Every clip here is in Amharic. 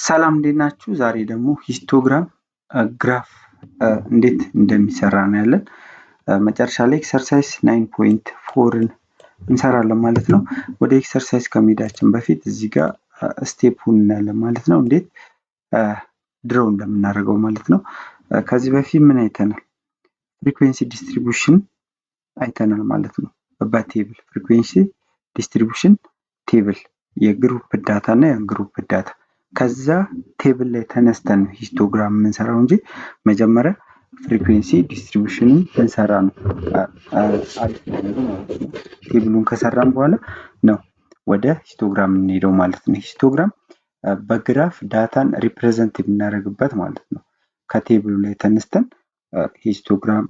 ሰላም እንዴት ናችሁ? ዛሬ ደግሞ ሂስቶግራም ግራፍ እንዴት እንደሚሰራ ነው ያለን። መጨረሻ ላይ ኤክሰርሳይዝ 9.4ን እንሰራለን ማለት ነው። ወደ ኤክሰርሳይዝ ከመሄዳችን በፊት እዚህ ጋር ስቴፑን እናያለን ማለት ነው። እንዴት ድሮው እንደምናደርገው ማለት ነው። ከዚህ በፊት ምን አይተናል? ፍሪኩዌንሲ ዲስትሪቢዩሽን አይተናል ማለት ነው። በቴብል ፍሪኩዌንሲ ዲስትሪቢዩሽን ቴብል የግሩፕ ዳታ እና የግሩፕ ዳታ ከዛ ቴብል ላይ ተነስተን ሂስቶግራም የምንሰራው እንጂ መጀመሪያ ፍሪኩዌንሲ ዲስትሪቢዩሽንን እንሰራ ነው። ቴብሉን ከሰራን በኋላ ነው ወደ ሂስቶግራም እንሄደው ማለት ነው። ሂስቶግራም በግራፍ ዳታን ሪፕሬዘንት የምናደርግበት ማለት ነው። ከቴብሉ ላይ ተነስተን ሂስቶግራም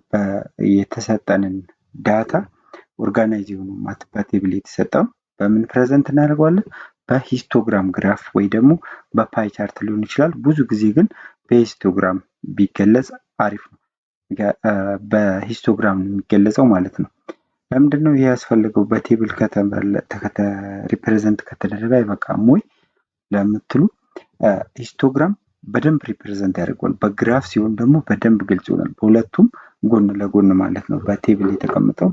የተሰጠንን ዳታ ኦርጋናይዝ የሆኑ ማለት በቴብል የተሰጠው በምን ፕሬዘንት እናደርገዋለን? በሂስቶግራም ግራፍ ወይ ደግሞ በፓይ ቻርት ሊሆን ይችላል። ብዙ ጊዜ ግን በሂስቶግራም ቢገለጽ አሪፍ ነው። በሂስቶግራም የሚገለጸው ማለት ነው። ለምንድነው ይሄ ያስፈልገው? በቴብል ሪፕሬዘንት ከተደረገ አይበቃም ወይ ለምትሉ ሂስቶግራም በደንብ ሪፕሬዘንት ያደርገዋል። በግራፍ ሲሆን ደግሞ በደንብ ግልጽ ይሆናል። በሁለቱም ጎን ለጎን ማለት ነው። በቴብል የተቀመጠው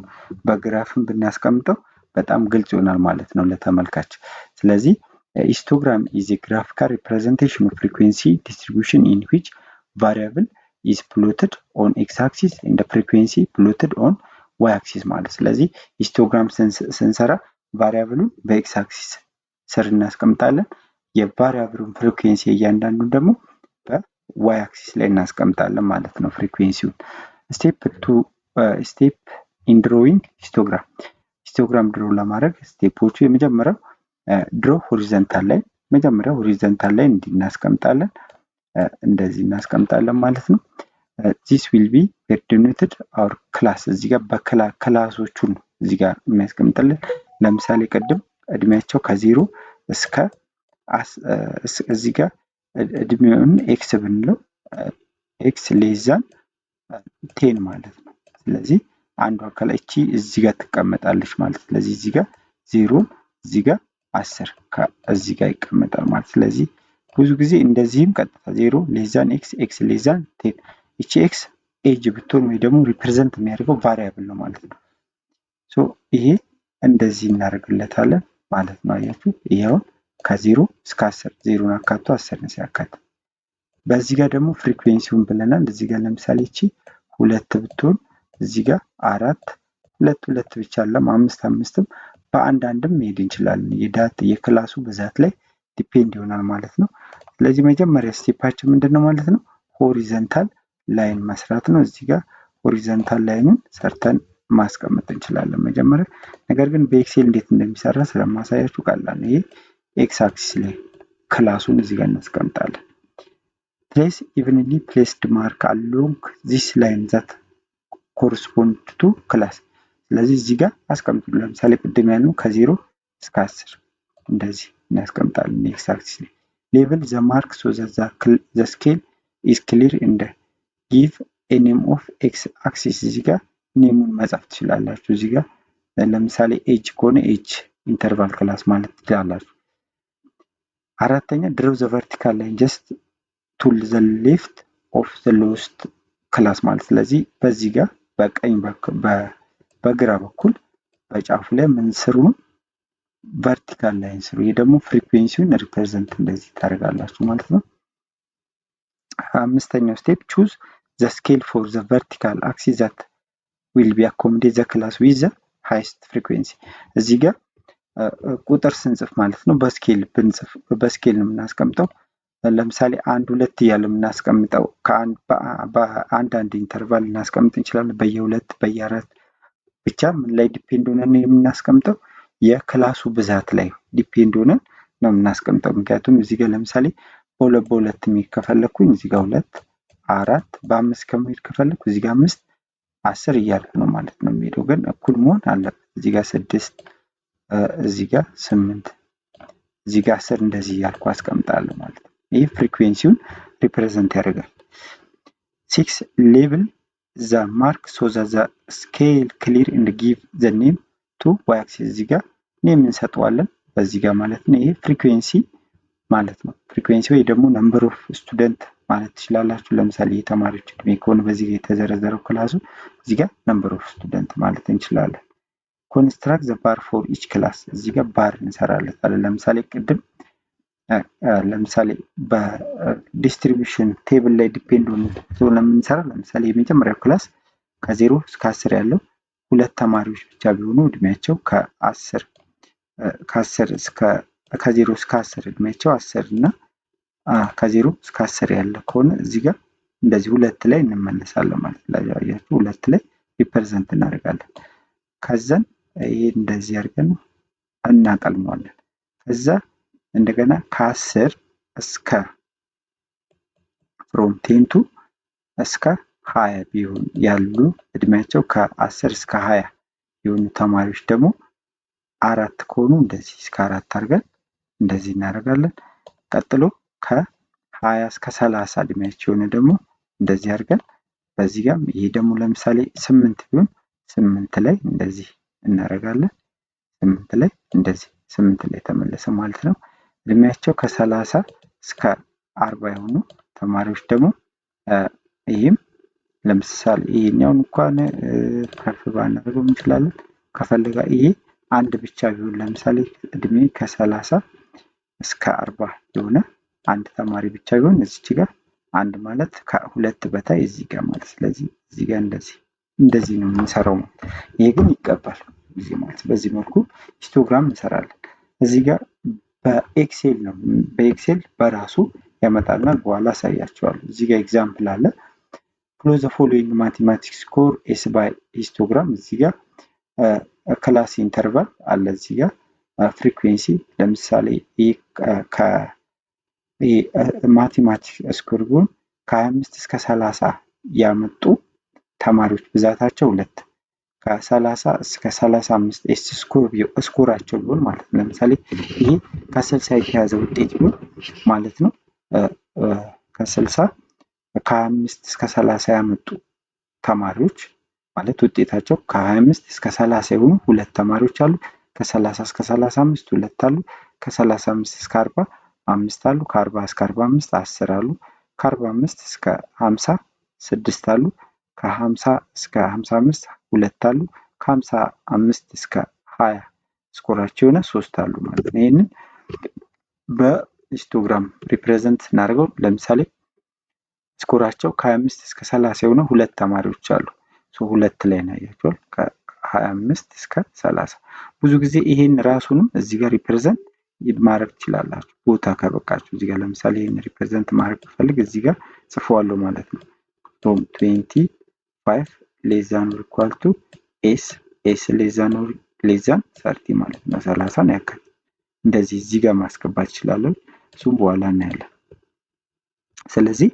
በግራፍም ብናስቀምጠው በጣም ግልጽ ይሆናል ማለት ነው ለተመልካች። ስለዚህ histogram is a graphical representation of frequency distribution in which variable is plotted on x-axis and the frequency plotted on y-axis ማለት። ስለዚህ histogram ስንሰራ ቫሪያብሉን በኤክስ አክሲስ ስር እናስቀምጣለን። የቫሪያብሉን ፍሪኩዌንሲ እያንዳንዱን ደግሞ በዋይ አክሲስ ላይ እናስቀምጣለን ማለት ነው ፍሪኩዌንሲውን። ስቴፕ ኢን ድሮዊንግ ሂስቶግራም። ሂስቶግራም ድሮ ለማድረግ ስቴፖቹ የመጀመሪያው ድሮ ሆሪዞንታል ላይ መጀመሪያ ሆሪዞንታል ላይ እንዲናስቀምጣለን እንደዚህ እናስቀምጣለን ማለት ነው። this will be denoted our class እዚህ ጋር በክላሶቹን እዚህ ጋር የሚያስቀምጥልን። ለምሳሌ ቅድም እድሜያቸው ከ0 እስከ እዚህ ጋር እድሜውን ኤክስ ብንለው ኤክስ ሌዛን 10 ማለት ነው። ስለዚህ አንዷ ከላይ እቺ እዚህ ጋር ትቀመጣለች ማለት። ስለዚህ እዚህ ጋር 0 እዚህ ጋር 10 እዚህ ጋር ይቀመጣል ማለት። ስለዚህ ብዙ ጊዜ እንደዚህም ቀጥታ 0 ሌዛን ኤክስ ኤክስ ሌዛን 10 እቺ ኤክስ ኤጅ ብትሆን ወይ ደግሞ ሪፕሬዘንት የሚያደርገው ቫሪያብል ነው ማለት ነው። ሶ ይሄ እንደዚህ እናደርግለታለን ማለት ነው። አያችሁ ይሄው ከ0 እስከ 10 0ን አካቶ 10ን ሲያካት። በዚህ ጋር ደግሞ ፍሪኩዌንሲውን ብለናል። እዚህ ጋር ለምሳሌ እቺ 2 ብትሆን እዚህ ጋር 4 2 ብቻ አለም 5ም በአንዳንድም መሄድ እንችላለን። የክላሱ ብዛት ላይ ዲፔንድ ይሆናል ማለት ነው። ስለዚህ መጀመሪያ ስቴፓችን ምንድነው ማለት ነው? ሆሪዞንታል ላይን መስራት ነው። እዚህ ጋር ሆሪዞንታል ላይኑን ሰርተን ማስቀመጥ እንችላለን መጀመሪያ። ነገር ግን በኤክሴል እንዴት እንደሚሰራ ስለማሳያችሁ ቀላል ነው። ይሄ ኤክስ አክሲስ ላይ ክላሱን እዚህ ጋር እናስቀምጣለን። place evenly placed mark along this line that correspond to class። ስለዚህ እዚህ ጋር አስቀምጡ። ለምሳሌ ቅድም ያልነው ከ0 እስከ 10 እንደዚህ እናስቀምጣለን ኤክስ አክሲስ ላይ። label the mark so that the scale is clear and give a name of x axis። እዚህ ጋር ኔሙን መጻፍ ትችላላችሁ። እዚህ ጋር ለምሳሌ ኤጅ ከሆነ ኤጅ ኢንተርቫል ክላስ ማለት ትችላላችሁ። አራተኛ draw the vertical line just to the left of the lowest class ማለት። ስለዚህ በዚህ ጋር በቀኝ በግራ በኩል በጫፉ ላይ ምን ስሩ? ቨርቲካል ላይን ስሩ። ይሄ ደግሞ ፍሪኩዌንሲውን ሪፕሬዘንት እንደዚህ ታደርጋላችሁ ማለት ነው። አምስተኛው ስቴፕ choose the scale for the vertical axis that will be accommodate the class with the highest frequency። እዚህ ጋር ቁጥር ስንጽፍ ማለት ነው በስኬል ብንጽፍ በስኬል ነው የምናስቀምጠው። ለምሳሌ 1 2 እያለ የምናስቀምጠው በአንዳንድ ኢንተርቫል እናስቀምጥ እንችላለን። በየ2 በየ4 ብቻ ምን ላይ ዲፔንድ ሆነን የምናስቀምጠው የክላሱ ብዛት ላይ ዲፔንድ ሆነን ነው የምናስቀምጠው። ምክንያቱም እዚህ ጋር ለምሳሌ በሁለት መሄድ ከፈለኩኝ እዚህ ጋር 2 4 በ5 ከመሄድ ከፈለኩ እዚህ ጋር 5 10 እያልኩ ነው ማለት ነው የሚሄደው። ግን እኩል መሆን አለበት። እዚህ ጋር 6 እዚህ ጋር 8 እዚህ ጋር 10 እንደዚህ እያልኩ አስቀምጣለሁ ማለት ነው። ይሄ ፍሪኩዌንሲውን ሪፕሬዘንት ያደርጋል። 6 label the mark so that the scale clear and give the name to y axis። እዚህ ጋር ኔም እንሰጠዋለን በዚህ ጋር ማለት ነው። ይሄ ፍሪኩዌንሲ ማለት ነው። ፍሪኩዌንሲ ወይ ደግሞ ነምበር ኦፍ ስቱደንት ማለት ትችላላችሁ። ለምሳሌ የተማሪዎች እድሜ ከሆነ በዚህ ጋር የተዘረዘረው ክላሱ እዚህ ጋር ነምበር ኦፍ ስቱደንት ማለት እንችላለን። ኮንስትራክት ዘ ባር ፎር ኢች ክላስ እዚህ ጋር ባር እንሰራለታለን። ለምሳሌ ቅድም ለምሳሌ በዲስትሪቢዩሽን ቴብል ላይ ዲፔንድ ሆኖ ስለምንሰራ ለምሳሌ የመጀመሪያው ክላስ ከ0 እስከ 10 ያለው ሁለት ተማሪዎች ብቻ ቢሆኑ እድሜያቸው ከ0 እስከ 10 እድሜያቸው 10 እና ከ0 እስከ 10 ያለ ከሆነ እዚህ ጋር እንደዚህ ሁለት ላይ እንመለሳለን ማለት ነው። ያያችሁ ሁለት ላይ ሪፕሬዘንት እናደርጋለን። ከዛን ይሄ እንደዚህ አድርገን እናቀልመዋለን። ከዛ እንደገና ከ10 እስከ ፍሮም 10 እስከ 20 ቢሆን ያሉ እድሜያቸው ከ10 እስከ 20 የሆኑ ተማሪዎች ደግሞ አራት ከሆኑ እንደዚህ እስከ 4 አድርገን እንደዚህ እናደርጋለን። ቀጥሎ ከ20 እስከ 30 እድሜያቸው የሆነ ደግሞ እንደዚህ አድርገን በዚህ ጋር ይሄ ደግሞ ለምሳሌ 8 ቢሆን 8 ላይ እንደዚህ እናደርጋለን። 8 ላይ እንደዚህ 8 ላይ ተመለሰ ማለት ነው። እድሜያቸው ከ30 እስከ 40 የሆኑ ተማሪዎች ደግሞ ይህም ለምሳሌ ይሄኛውን እንኳን ከፍ ባናደርገው እንችላለን። ከፈለጋ ይሄ አንድ ብቻ ቢሆን ለምሳሌ እድሜ ከ30 እስከ 40 የሆነ አንድ ተማሪ ብቻ ቢሆን እዚች ጋር አንድ ማለት ከሁለት በታይ እዚህ ጋር ማለት ስለዚህ እዚህ ጋር እንደዚህ ነው የምንሰራው ማለት። ይሄ ግን ይቀባል እዚህ ማለት በዚህ መልኩ ሂስቶግራም እንሰራለን። እዚህ ጋር በኤክሴል ነው በኤክሴል በራሱ ያመጣልናል። በኋላ አሳያችኋለሁ። እዚህ ጋር ኤግዛምፕል አለ። ክሎዝ ዘ ፎሎዊንግ ማቴማቲክስ ኮር ኤስ ባይ ሂስቶግራም እዚህ ጋር ክላስ ኢንተርቫል አለ። እዚህ ጋር ፍሪኩዌንሲ ለምሳሌ ማቴማቲክስ ስኮር ቢሆን ከ25 እስከ 30 ያመጡ ተማሪዎች ብዛታቸው 2 ከ30 እስከ 35 ኤስ ስኮራቸው ቢሆን ማለት ነው። ለምሳሌ ይሄ ከ60 የተያዘ ውጤት ቢሆን ማለት ነው። ከ25 እስከ 30 ያመጡ ተማሪዎች ማለት ውጤታቸው ከ25 እስከ 30 የሆኑ ሁለት ተማሪዎች አሉ። ከ30 እስከ 35 2 አሉ። ከ35 እስከ 40 5 አሉ። ከ40 እስከ 45 10 አሉ። ከ45 እስከ 50 6 አሉ። ከ50 እስከ 55 2 አሉ። ከ55 እስከ 20 ስኮራቸው የሆነ 3 አሉ ማለት ነው። ይሄንን በሂስቶግራም ሪፕሬዘንት እናደርገው። ለምሳሌ ስኮራቸው ከ25 እስከ 30 የሆነ ሁለት ተማሪዎች አሉ። ሁለት ላይ ነው ያያችኋል። ከ25 እስከ 30 ብዙ ጊዜ ይሄን ራሱንም እዚህ ጋር ሪፕሬዘንት ማድረግ ትችላላችሁ ቦታ ከበቃችሁ። እዚህ ጋር ለምሳሌ ይሄን ሪፕሬዘንት ማድረግ ብፈልግ እዚህ ጋር ጽፈዋለሁ ማለት ነው። 25 ሌስ ዛን ኦር ኢኳል ቱ ኤስ ሌስ ዛን ኦር ሌስ ዛን 30 ማለት ነው። 30 ነው ያክል እንደዚህ እዚህ ጋር ማስገባት ይችላል። እሱም በኋላ እናያለን። ስለዚህ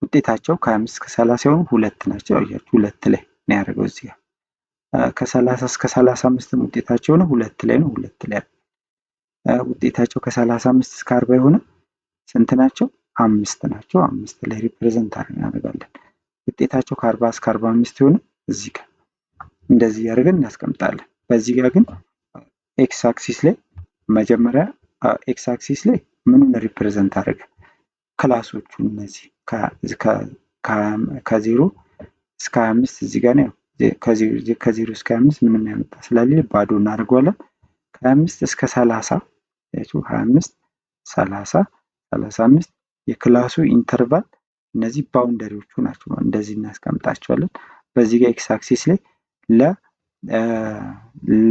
ውጤታቸው ከ25 እስከ 30 የሆኑ ሁለት ናቸው። አያችሁ ሁለት ላይ ነው ያደረገው። እዚህ ጋር ከ30 እስከ 35 ውጤታቸው ነው ሁለት ላይ ነው። ሁለት ላይ ውጤታቸው ከ35 እስከ 40 የሆነ ስንት ናቸው? 5 ናቸው። 5 ላይ ሪፕሬዘንት እናደርጋለን። ውጤታቸው ከ40 እስከ 45 የሆነ እዚህ ጋር እንደዚህ ያደርገን እናስቀምጣለን። በዚህ ጋር ግን ኤክስ አክሲስ ላይ መጀመሪያ ኤክስ አክሲስ ላይ ምኑን ሪፕሬዘንት አደረገ? ክላሶቹ እነዚህ ከ0 እስከ 25 እዚህ ጋር ነው። ከ0 እስከ 25 ምንም ያመጣ ስለሌለ ባዶ እናደርገዋለን። ከ25 እስከ 30 25 30 35 የክላሱ ኢንተርቫል እነዚህ ባውንደሪዎቹ ናቸው። እንደዚህ እናስቀምጣቸዋለን። በዚህ ጋር ኤክስ አክሲስ ላይ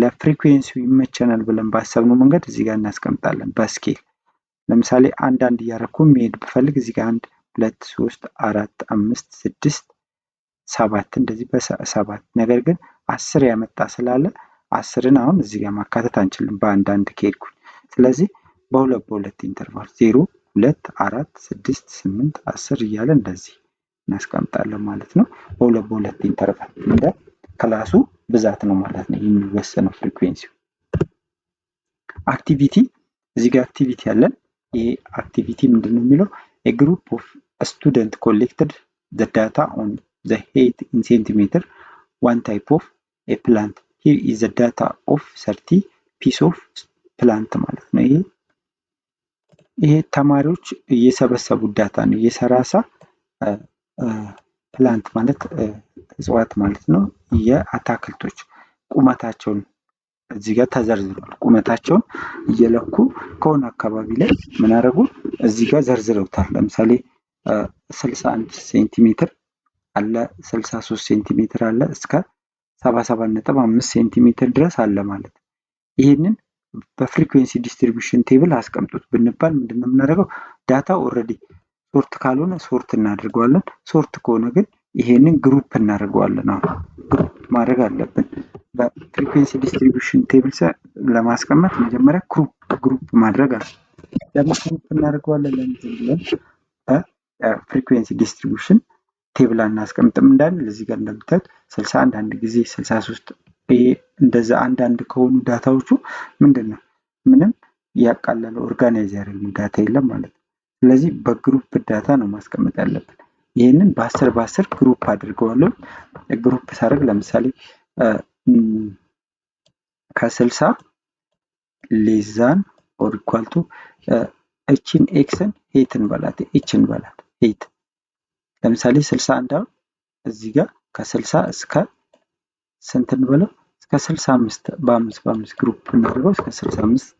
ለፍሪኩዌንሲው ይመቸናል ብለን ባሰብነው መንገድ እዚህ ጋር እናስቀምጣለን በስኬል። ለምሳሌ አንድ እያደረኩ መሄድ ብፈልግ እዚህ ጋር 1 2 3 4 5 6 7 እንደዚህ በ7 ነገር ግን 10 ያመጣ ስላለ 10ን አሁን እዚህ ጋር ማካተት አንችልም በአንድ ከሄድኩኝ። ስለዚህ በሁለት ኢንተርቫል 0 2 4 6 8 10 እያለ እንደዚህ እናስቀምጣለን ማለት ነው። በሁለት ኢንተርቫል እንደ ክላሱ ብዛት ነው ማለት ነው የሚወሰነው ፍሪኩዌንሲው። አክቲቪቲ እዚህ ጋር አክቲቪቲ አለን። ይሄ አክቲቪቲ ምንድነው የሚለው? a group of student collected the data on the height in centimeter one type of a plant. here is the data of 30 piece of plant ማለት ነው። ይሄ ይሄ ተማሪዎች እየሰበሰቡት ዳታ ነው። የሰራሳ ፕላንት ማለት እጽዋት ማለት ነው። የአታክልቶች ቁመታቸውን እዚህ ጋር ተዘርዝሯል። ቁመታቸውን እየለኩ ከሆነ አካባቢ ላይ ምን አደረጉ? እዚህ ጋር ዘርዝረውታል። ለምሳሌ 61 ሴንቲሜትር አለ፣ 63 ሴንቲሜትር አለ፣ እስከ 77.5 ሴንቲሜትር ድረስ አለ ማለት ነው። ይህንን በፍሪኩዌንሲ ዲስትሪቢዩሽን ቴብል አስቀምጡት ብንባል ምንድነው የምናደርገው? ዳታ ኦልሬዲ ሶርት ካልሆነ ሶርት እናደርገዋለን። ሶርት ከሆነ ግን ይሄንን ግሩፕ እናደርገዋለን። አሁን ግሩፕ ማድረግ አለብን። በፍሪኩዌንሲ ዲስትሪቢዩሽን ቴብል ለማስቀመጥ መጀመሪያ ግሩፕ ማድረግ አለ። ለምን ግሩፕ እናደርገዋለን? ለምንድን ብለን ፍሪኩዌንሲ ዲስትሪቢዩሽን ቴብል አናስቀምጥም እንዳንል እዚህ ጋር እንደምታዩት 61 አንድ ጊዜ 63 ይሄ እንደዛ አንዳንድ ከሆኑ ዳታዎቹ ምንድን ነው ምንም ያቃለለው ኦርጋናይዝ ያደረግነው ዳታ የለም ማለት ነው። ስለዚህ በግሩፕ ዳታ ነው ማስቀመጥ ያለብን። ይህንን በ10 ግሩፕ አድርገዋለሁ። ግሩፕ ሳደርግ ለምሳሌ ከ60 ሌዛን ኦር ኢኳል ቱ እቺን ኤክስን ሄትን በላት ኤችን በላት ሄት ለምሳሌ 61 አሁን እዚህ ጋር ከ60 እስከ ስንት እንበለው እስከ 65 በ5 ግሩፕ እናደርገው እስከ 65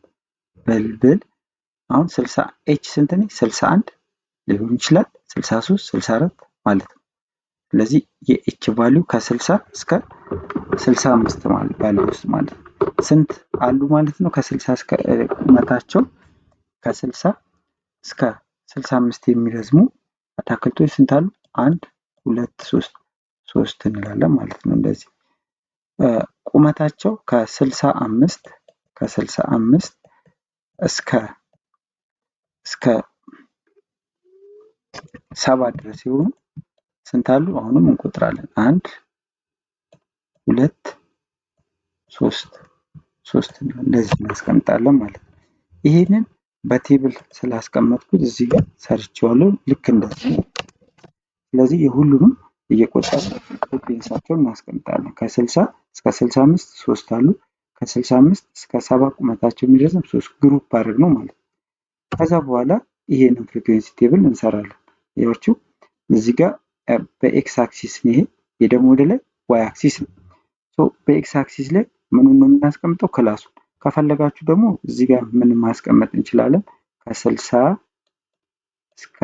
በልብል አሁን 60 ኤች ስንት ነው? 61 ሊሆን ይችላል 63 64 ማለት ነው። ስለዚህ የኤች ቫልዩ ከ60 እስከ 65 ማለት ቫልዩ ውስጥ ማለት ነው። ስንት አሉ ማለት ነው? ከ60 እስከ ቁመታቸው ከ60 እስከ 65 የሚረዝሙ አታክልቶች ስንት አሉ? 1 2 3 እንላለን ማለት ነው። እንደዚህ ቁመታቸው ከ65 እስከ 7 ድረስ ሲሆኑ ስንት አሉ? አሁንም እንቆጥራለን 1 2 3 እንደዚህ እናስቀምጣለን ማለት ነው። ይሄንን በቴብል ስላስቀመጥኩት እዚህ ጋር ሰርቼዋለሁ ልክ እንደዚህ። ስለዚህ የሁሉንም እየቆጠርን ፍሪኩዌንሲያቸውን እናስቀምጣለን። ከ60 እስከ 65 3 አሉ፣ ከ65 እስከ 70 ቁመታቸው የሚረዝም 3 ግሩፕ አድርግ ነው ማለት ነው። ከዛ በኋላ ይሄንን ፍሪኩዌንሲ ቴብል እንሰራለን። ያችሁ እዚህ ጋር በኤክስ አክሲስ ነው፣ ይሄ ደግሞ ወደ ላይ ዋይ አክሲስ ነው። በኤክስ አክሲስ ላይ ምኑን ነው የምናስቀምጠው? ክላሱን። ከፈለጋችሁ ደግሞ እዚህ ጋር ምን ማስቀመጥ እንችላለን? ከ60 እስከ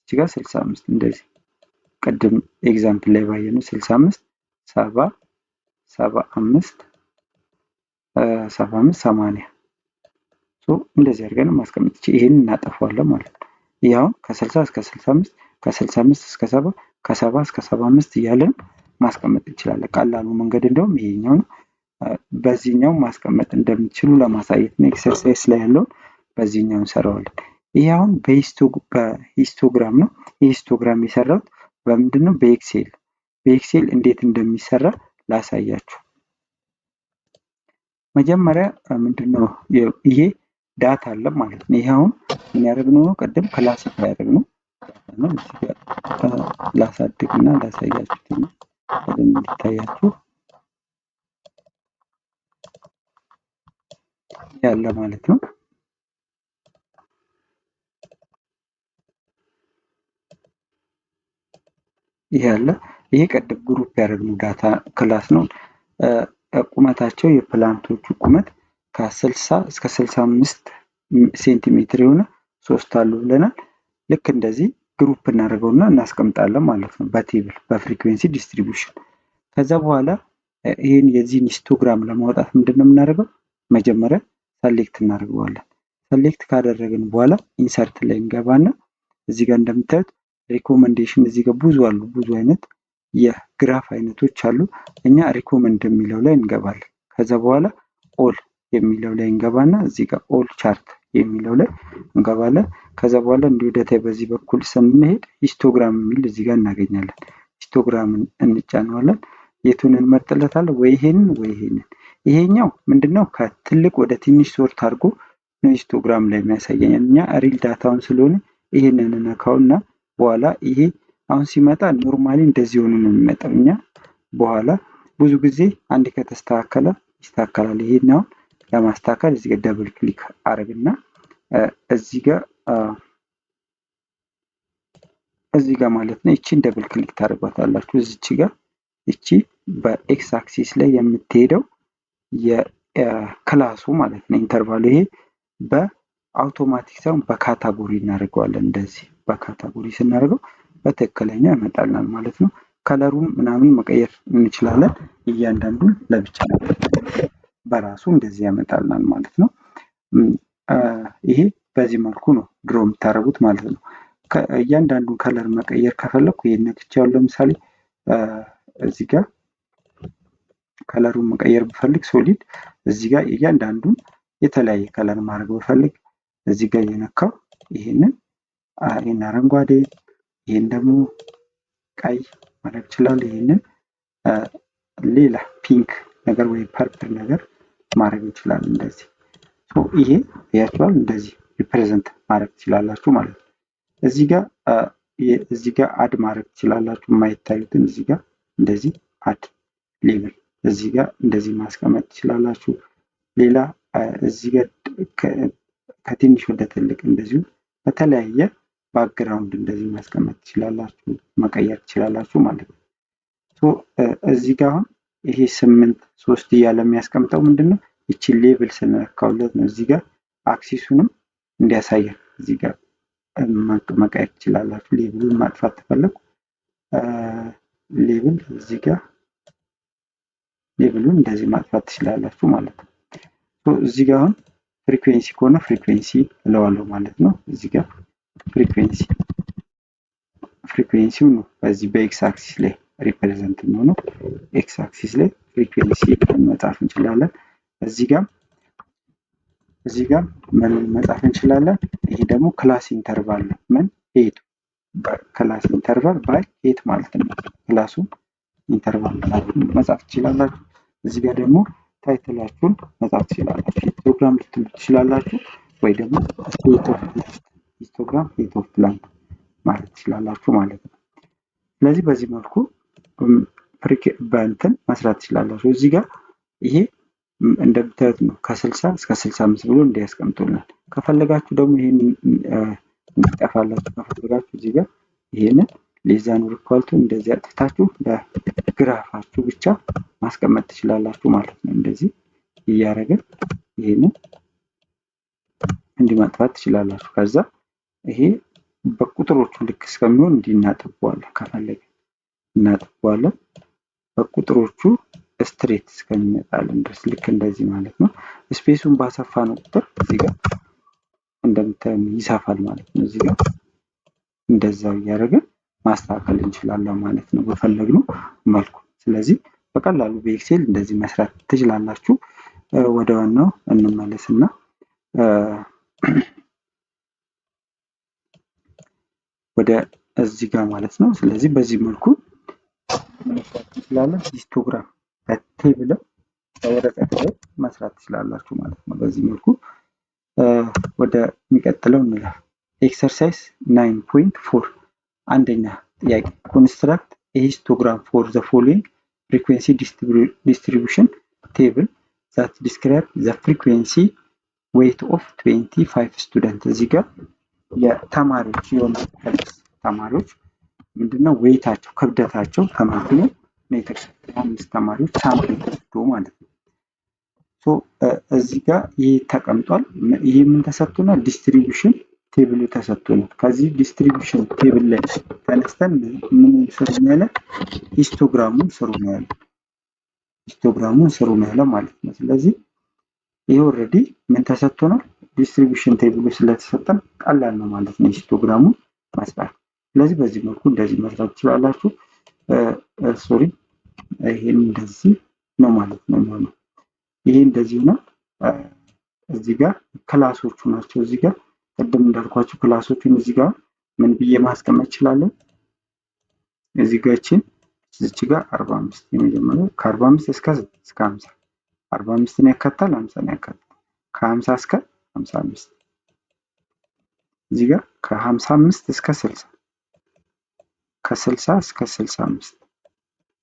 እዚህ ጋር 65 እንደዚህ ቅድም ኤግዛምፕል ላይ ባየነው 65 70 75 80 እንደዚህ አድርገን ማስቀመጥ ይሄን እናጠፋዋለን ማለት ነው። ይሄ አሁን ከ60 እስከ 65 ከ65 እስከ 70 ከ70 እስከ 75 እያለን ማስቀመጥ እንችላለን። ቀላሉ መንገድ እንደውም ይሄኛው ነው። በዚህኛው ማስቀመጥ እንደምትችሉ ለማሳየት ነው። ኤክሰርሳይዝ ላይ ያለውን በዚህኛው እንሰራዋለን። ይሄ አሁን በሂስቶግራም ነው። የሂስቶግራም የሰራሁት በምንድን ነው? በኤክሴል እንዴት እንደሚሰራ ላሳያችሁ። መጀመሪያ ምንድነው ይሄ ዳታ አለ ማለት ነው። ይሄ አሁን ምን ያደረግነው ነው? ቅድም ክላሲፋይ ያደረግነው ነው። ላሳድግና ላሳያችሁ በደንብ እንዲታያችሁ ያለ ማለት ነው። ይሄ ያለ ይሄ ቅድም ግሩፕ ያደረግነው ዳታ ክላስ ነው። ቁመታቸው የፕላንቶቹ ቁመት ከ60 እስከ 65 ሴንቲሜትር የሆነ 3 አሉ ብለናል። ልክ እንደዚህ ግሩፕ እናደርገውና እናስቀምጣለን ማለት ነው በቴብል በፍሪኩዌንሲ ዲስትሪቢዩሽን። ከዛ በኋላ ይሄን የዚህን ሂስቶግራም ለማውጣት ምንድነው የምናደርገው? መጀመሪያ ሰሌክት እናደርገዋለን። ሰሌክት ካደረግን በኋላ ኢንሰርት ላይ እንገባና እዚህ ጋር እንደምታዩት ሪኮመንዴሽን እዚህ ጋር ብዙ አሉ፣ ብዙ አይነት የግራፍ አይነቶች አሉ። እኛ ሪኮመንድ የሚለው ላይ እንገባለን። ከዛ በኋላ ኦል የሚለው ላይ እንገባና እዚህ ጋር ኦል ቻርት የሚለው ላይ እንገባለን። ከዛ በኋላ እንዲህ ወደታይ በዚህ በኩል ስንሄድ ሂስቶግራም የሚል እዚህ ጋር እናገኛለን። ሂስቶግራምን እንጫነዋለን። የቱን እንመርጥለታለን? ወይ ይሄንን ወይ ይሄንን። ይሄኛው ምንድነው ከትልቅ ወደ ትንሽ ሶርት አድርጎ ነው ሂስቶግራም ላይ የሚያሳየን። እኛ ሪል ዳታውን ስለሆነ ይሄንን ነካውና በኋላ ይሄ አሁን ሲመጣ ኖርማሊ እንደዚህ ሆኖ ነው የሚመጣው። እኛ በኋላ ብዙ ጊዜ አንድ ከተስተካከለ ይስተካከላል። ይሄን አሁን ለማስተካከል እዚህ ጋር ደብል ክሊክ አረግና እዚህ ጋር እዚህ ጋር ማለት ነው እቺን ደብል ክሊክ ታደርጓታላችሁ። እዚች ጋር እቺ በኤክስ አክሲስ ላይ የምትሄደው የክላሱ ማለት ነው ኢንተርቫሉ። ይሄ በአውቶማቲክ ሳይሆን በካታጎሪ እናደርገዋለን። እንደዚህ በካታጎሪ ስናደርገው በትክክለኛ ያመጣልናል ማለት ነው። ከለሩን ምናምን መቀየር እንችላለን። እያንዳንዱን ለብቻ በራሱ እንደዚህ ያመጣልናል ማለት ነው። ይሄ በዚህ መልኩ ነው ድሮ የምታደርጉት ማለት ነው። እያንዳንዱን ከለር መቀየር ከፈለኩ ይሄን ነክቼው ለምሳሌ እዚህ ጋር ከለሩን መቀየር ብፈልግ ሶሊድ እዚህ ጋር እያንዳንዱን የተለያየ ከለር ማድረግ ብፈልግ እዚህ ጋር እየነካው ይሄንን አረንጓዴ፣ ይሄን ደግሞ ቀይ ማድረግ ይችላል። ይሄንን ሌላ ፒንክ ነገር ወይ ፐርፕል ነገር ማድረግ ይችላል። እንደዚህ ይሄ ያያችኋል። እንደዚህ ሪፕሬዘንት ማድረግ ትችላላችሁ ማለት ነው። እዚህ ጋር አድ ማድረግ ትችላላችሁ። የማይታዩትን እዚህ ጋር እንደዚህ አድ ሌብል እዚህ ጋር እንደዚህ ማስቀመጥ ትችላላችሁ። ሌላ እዚህ ጋር ከትንሽ ወደ ትልቅ እንደዚሁ በተለያየ ባክግራውንድ እንደዚህ ማስቀመጥ ትችላላችሁ፣ መቀየር ትችላላችሁ ማለት ነው። እዚህ ጋር አሁን ይሄ 8 3 እያለ የሚያስቀምጠው ምንድነው? ይቺ ሌብል ስንነካውለት ነው። እዚህ ጋር አክሲሱንም እንዲያሳየን እዚህ ጋር መቀየር ትችላላችሁ። ሌብሉን ማጥፋት ተፈለጉ ሌብል እዚህ ጋር ሌብሉን እንደዚህ ማጥፋት ትችላላችሁ ማለት ነው። እዚህ ጋር አሁን ፍሪኩዌንሲ ከሆነ ፍሪኩዌንሲ እለዋለሁ ማለት ነው። እዚህ ጋር ፍሪኩዌንሲው ነው በዚህ በኤክስ አክሲስ ላይ ሪፕሬዘንት የሚሆነው። ኤክስ አክሲስ ላይ ፍሪኩዌንሲ መጻፍ እንችላለን። እዚህ ጋር ምን መጻፍ እንችላለን? ይሄ ደግሞ ክላስ ኢንተርቫል ነው። ምን 8 ክላስ ኢንተርቫል ባይ 8 ማለት ነው። ክላሱ ኢንተርቫል መጻፍ ትችላላችሁ። እዚህ ጋር ደግሞ ታይትላችሁን መጻፍ ትችላላችሁ። ሂስቶግራም ልትሉ ትችላላችሁ፣ ወይ ደግሞ ሂስቶግራም ሄት ኦፍ ፕላንት ማለት ትችላላችሁ ማለት ነው። ስለዚህ በዚህ መልኩ በእንትን መስራት ትችላላችሁ። እዚህ ጋር ይሄ እንደምታዩት ነው ከ60 እስከ 65 ብሎ እንዲያስቀምጡልናል። ከፈለጋችሁ ደግሞ ይሄን እንዲጠፋላችሁ ከፈለጋችሁ እዚህ ጋር ይሄንን ሌዛን ሪኳልቱ እንደዚህ አጥፍታችሁ በግራፋችሁ ብቻ ማስቀመጥ ትችላላችሁ ማለት ነው። እንደዚህ እያደረግን ይሄንን እንዲማጥፋት ትችላላችሁ። ከዛ ይሄ በቁጥሮቹ ልክ እስከሚሆን እንዲናጥበዋለን። ከፈለግን እናጥበዋለን በቁጥሮቹ ስትሬት እስከሚመጣልን ድረስ ልክ እንደዚህ ማለት ነው። ስፔሱን ባሰፋ ነው ቁጥር እዚህ ጋር እንደምታዩት ይሰፋል ማለት ነው። እዚህ ጋር እንደዛው እያደረግን ማስተካከል እንችላለን ማለት ነው በፈለግነው መልኩ። ስለዚህ በቀላሉ በኤክሴል እንደዚህ መስራት ትችላላችሁ። ወደ ዋናው እንመለስና ወደ እዚህ ጋር ማለት ነው። ስለዚህ በዚህ መልኩ መስራት ትችላላችሁ። ሂስቶግራም በቴብል በወረቀት ላይ መስራት ትችላላችሁ ማለት ነው። በዚህ መልኩ ወደ የሚቀጥለው እንላለን። ኤክሰርሳይዝ 9.4 አንደኛ ጥያቄ ኮንስትራክት ሂስቶግራም ፎር ዘ ፎሎዊንግ ፍሪኩዌንሲ ዲስትሪቢዩሽን ቴብል ዛት ዲስክራይብ ዘ ፍሪኩዌንሲ ዌይት ኦፍ 25 ስቱደንት። እዚህ ጋር የተማሪዎች የሆኑ ተማሪዎች ምንድነው ዌይታቸው ክብደታቸው ተመዝኖ ነው የተቀመጠው። 5 ተማሪዎች ሳምፕል ተወስዶ ማለት ነው። እዚህ ጋር ይህ ተቀምጧል። ይህ ምን ተሰጥቶናል? ዲስትሪቢዩሽን ቴብሉ ተሰጥቶናል። ከዚህ ዲስትሪቢዩሽን ቴብል ላይ ተነስተን ምን ስሩ ነው ያለ? ሂስቶግራሙን ስሩ ነው ያለ። ሂስቶግራሙን ስሩ ነው ያለ ማለት ነው። ስለዚህ ይሄ ኦልሬዲ ምን ተሰጥቶናል? ዲስትሪቢዩሽን ቴብሉ ስለተሰጠን ቀላል ነው ማለት ነው ሂስቶግራሙን መስራት። ስለዚህ በዚህ መልኩ እንደዚህ መስራት ትችላላችሁ። ሶሪ ይሄን እንደዚህ ነው ማለት ነው የሚሆነው። ይሄ እንደዚህ ነው። እዚህ ጋር ክላሶቹ ናቸው። እዚህ ጋር ቅድም እንዳልኳችሁ ክላሶቹን እዚህ ጋር ምን ብዬ ማስቀመጥ እችላለሁ? እዚህ ጋር እዚህ ጋር 45 የመጀመሪያው ከ45 እስከ 50 45 ነው ያካታል፣ 50 ነው ያካታል። ከ50 እስከ 55 እዚህ ጋር ከ55 እስከ 60 ከ60 እስከ 65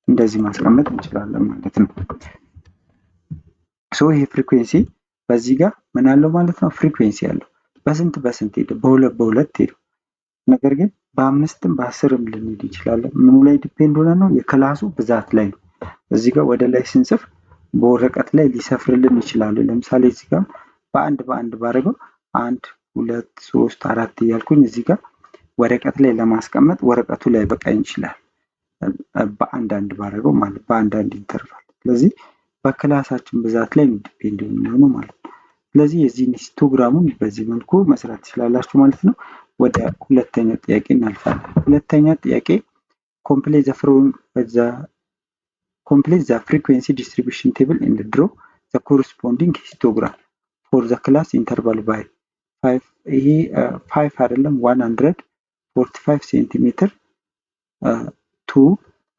እንደዚህ ማስቀመጥ እንችላለን ማለት ነው። ይሄ ፍሪኩዌንሲ በዚህ ጋር ምን አለው ማለት ነው? ፍሪኩዌንሲ አለው። በስንት ሄደ? በሁለት ሄዱ። ነገር ግን በ5ም በ10ም ልንሄድ እንችላለን። ምኑ ላይ ዲፔንድ ሆነ ነው? የክላሱ ብዛት ላይ ነው። እዚህ ጋር ወደ ላይ ስንጽፍ በወረቀት ላይ ሊሰፍርልን ይችላል። ለምሳሌ እዚህ ጋር በአንድ ባደረገው 1 2 3 4 እያልኩኝ እዚህ ጋር ወረቀት ላይ ለማስቀመጥ ወረቀቱ ላይ በቃኝ ይችላል። በአንድ ባደረገው ማለት በአንድ ኢንተርቫል። ስለዚህ በክላሳችን ብዛት ላይ ዲፔንድ የሚሆነው ማለት ነው። ስለዚህ የዚህን ሂስቶግራሙን በዚህ መልኩ መስራት ትችላላችሁ ማለት ነው። ወደ ሁለተኛ ጥያቄ እናልፋለን። ሁለተኛ ጥያቄ complete the frequency distribution table and draw the corresponding histogram for the class interval by 5 ይሄ 5 አይደለም 145 ሴንቲሜትር to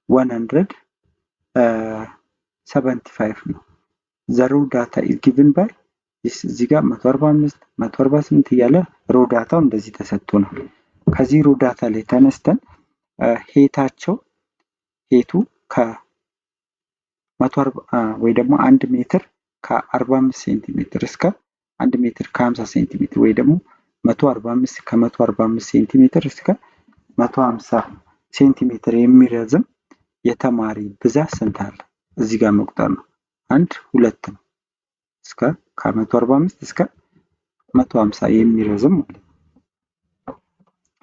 175 ነው። the raw data is given by እዚህ ጋር 145 148 እያለ ሮ ዳታው እንደዚህ ተሰጥቶናል። ከዚህ ሮ ዳታ ላይ ተነስተን ሄቱ ከ140 ወይ ደግሞ 1 ሜትር ከ45 ሴንቲሜትር እስከ 1 ሜትር ከ50 ሴንቲሜትር ወይ ደግሞ 145 ከ145 ሴንቲሜትር እስከ 150 ሴንቲሜትር የሚረዝም የተማሪ ብዛት ስንት አለ? እዚህ ጋር መቁጠር ነው። 1 2 ነው። እስከ ከ145 እስከ 150 የሚረዝም ማለት ነው።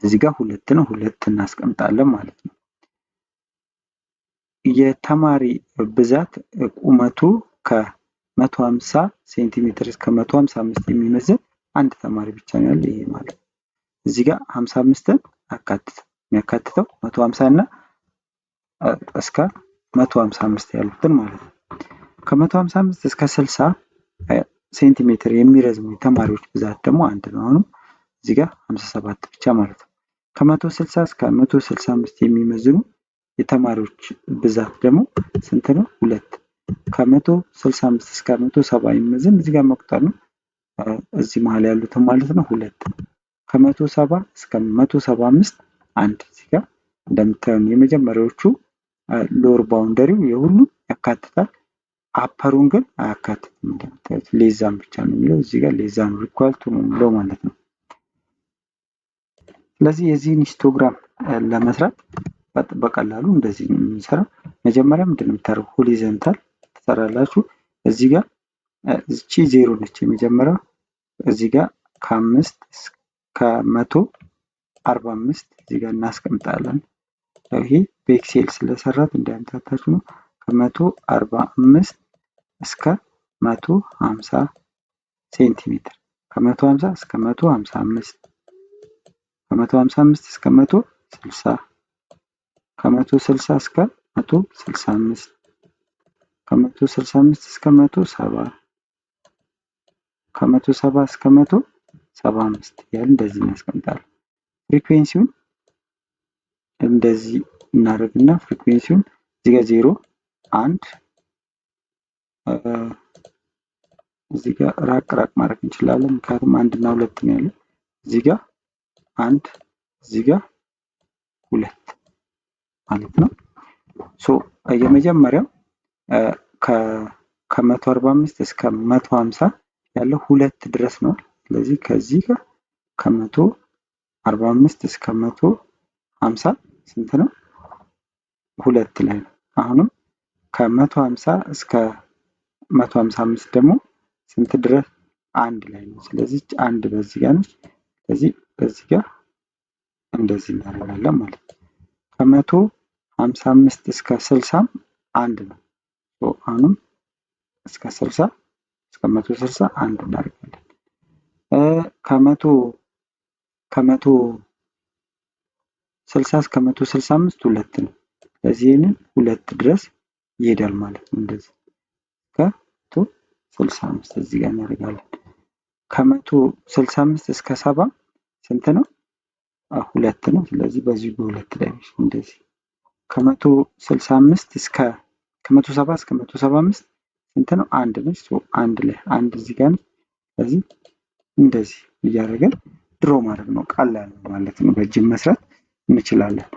እዚህ ጋር 2 ነው። 2 እናስቀምጣለን ማለት ነው። የተማሪ ብዛት ቁመቱ ከ150 ሴንቲሜትር እስከ 155 የሚመዝን አንድ ተማሪ ብቻ ነው ያለው። ይሄ ማለት እዚህ ጋር 55ን የሚያካትተው 150 እና እስከ 155 ያሉትን ማለት ነው። ከ155 እስከ 60 ሴንቲሜትር የሚረዝሙ የተማሪዎች ብዛት ደግሞ አንድ ነው። አሁንም እዚህ ጋር 57 ብቻ ማለት ነው። ከ160 እስከ 165 የሚመዝኑ የተማሪዎች ብዛት ደግሞ ስንት ነው? 2። ከ165 እስከ 170 የሚመዝን እዚህ ጋር መቁጠር ነው። እዚህ መሀል ያሉትን ማለት ነው 2። ከ170 እስከ 175 አንድ። እዚህ ጋር እንደምታዩን የመጀመሪያዎቹ ሎወር ባውንደሪው የሁሉም ያካትታል። አፐሩን ግን አያካትትም። እንደምታዩት ሌዛን ብቻ ነው የሚለው። እዚህ ጋር ሌዛን ሪኳልቱ ነው የሚለው ማለት ነው። ስለዚህ የዚህን ሂስቶግራም ለመስራት በቀላሉ እንደዚህ ነው የምንሰራው። መጀመሪያ ምንድን ነው የምታደርጉ? ሆሪዞንታል ትሰራላችሁ። እዚህ ጋር እቺ 0 ነች የመጀመሪያው። እዚህ ጋር ከ5 እስከ 145 እዚህ ጋር እናስቀምጣለን። ይሄ በኤክሴል ስለሰራት እንዳያምታታችሁ ነው። ከ145 እስከ 150 ሴንቲሜትር፣ ከ150 እስከ 155፣ ከ155 እስከ 160፣ ከ160 እስከ 165፣ ከ165 እስከ 170፣ ከ170 እስከ 175 ያህል እንደዚህ እናስቀምጣለን። ፍሪኩዌንሲውን እንደዚህ እናደርግና ፍሪኩዌንሲውን እዚህ ጋር 0 1 እዚህ ጋር ራቅ ማድረግ እንችላለን። ምክንያቱም 1 እና 2 ነው ያለው። እዚህ ጋር 1 እዚህ ጋር 2 ማለት ነው። የመጀመሪያው ከ145 እስከ 150 ያለው 2 ድረስ ነው። ስለዚህ ከዚህ ጋር ከ145 እስከ 150 ስንት ነው? 2 ላይ ነው። አሁንም ከ150 እስከ 155 ደግሞ ስንት ድረስ? 1 ላይ ነው። ስለዚህ 1 በዚህ ጋር ነች። ስለዚህ በዚህ ጋር እንደዚህ እናደርጋለን ማለት ነው። ከ155 እስከ 60 1 ነው። አሁንም እስከ 60 እስከ 160 1 እናደርጋለን። ከ160 እስከ 165 2 ነው። ስለዚህ ይሄንን 2 ድረስ ይሄዳል ማለት ነው። እንደዚህ ከ165 እዚህ ጋር እናደርጋለን። ከ165 እስከ 70 ስንት ነው? 2 ነው። ስለዚህ በዚህ በ2 ላይ እንደዚህ ከ165 እስከ ከ170 እስከ 175 ስንት ነው? 1 ነች። 1 ላይ 1 እዚህ ጋር ነው። ስለዚህ እንደዚህ እያደረገን ድሮ ማድረግ ነው። ቀላል ማለት ነው። በእጅም መስራት እንችላለን።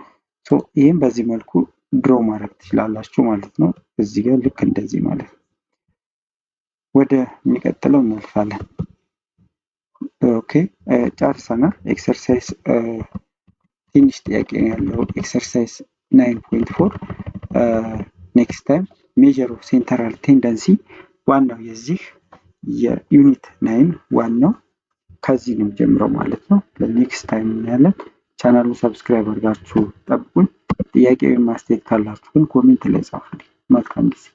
ይህም በዚህ መልኩ ድሮ ማድረግ ትችላላችሁ ማለት ነው። እዚህ ጋር ልክ እንደዚህ ማለት ነው። ወደ የሚቀጥለው እናልፋለን። ኦኬ ጨርሰናል። ኤክሰርሳይዝ ትንሽ ጥያቄ ነው ያለው። ኤክሰርሳይዝ 9.4 ኔክስት ታይም ሜጀር ኦፍ ሴንትራል ቴንደንሲ ዋናው የዚህ የዩኒት 9 ዋናው ከዚህ ነው ጀምረው ማለት ነው። ለኔክስት ታይም እናያለን። ቻናሉን ሰብስክራይብ አድርጋችሁ ጠብቁን። ጥያቄ ወይም ማስተያየት ካላችሁ ግን ኮሜንት ላይ ጻፉልኝ። መልካም ጊዜ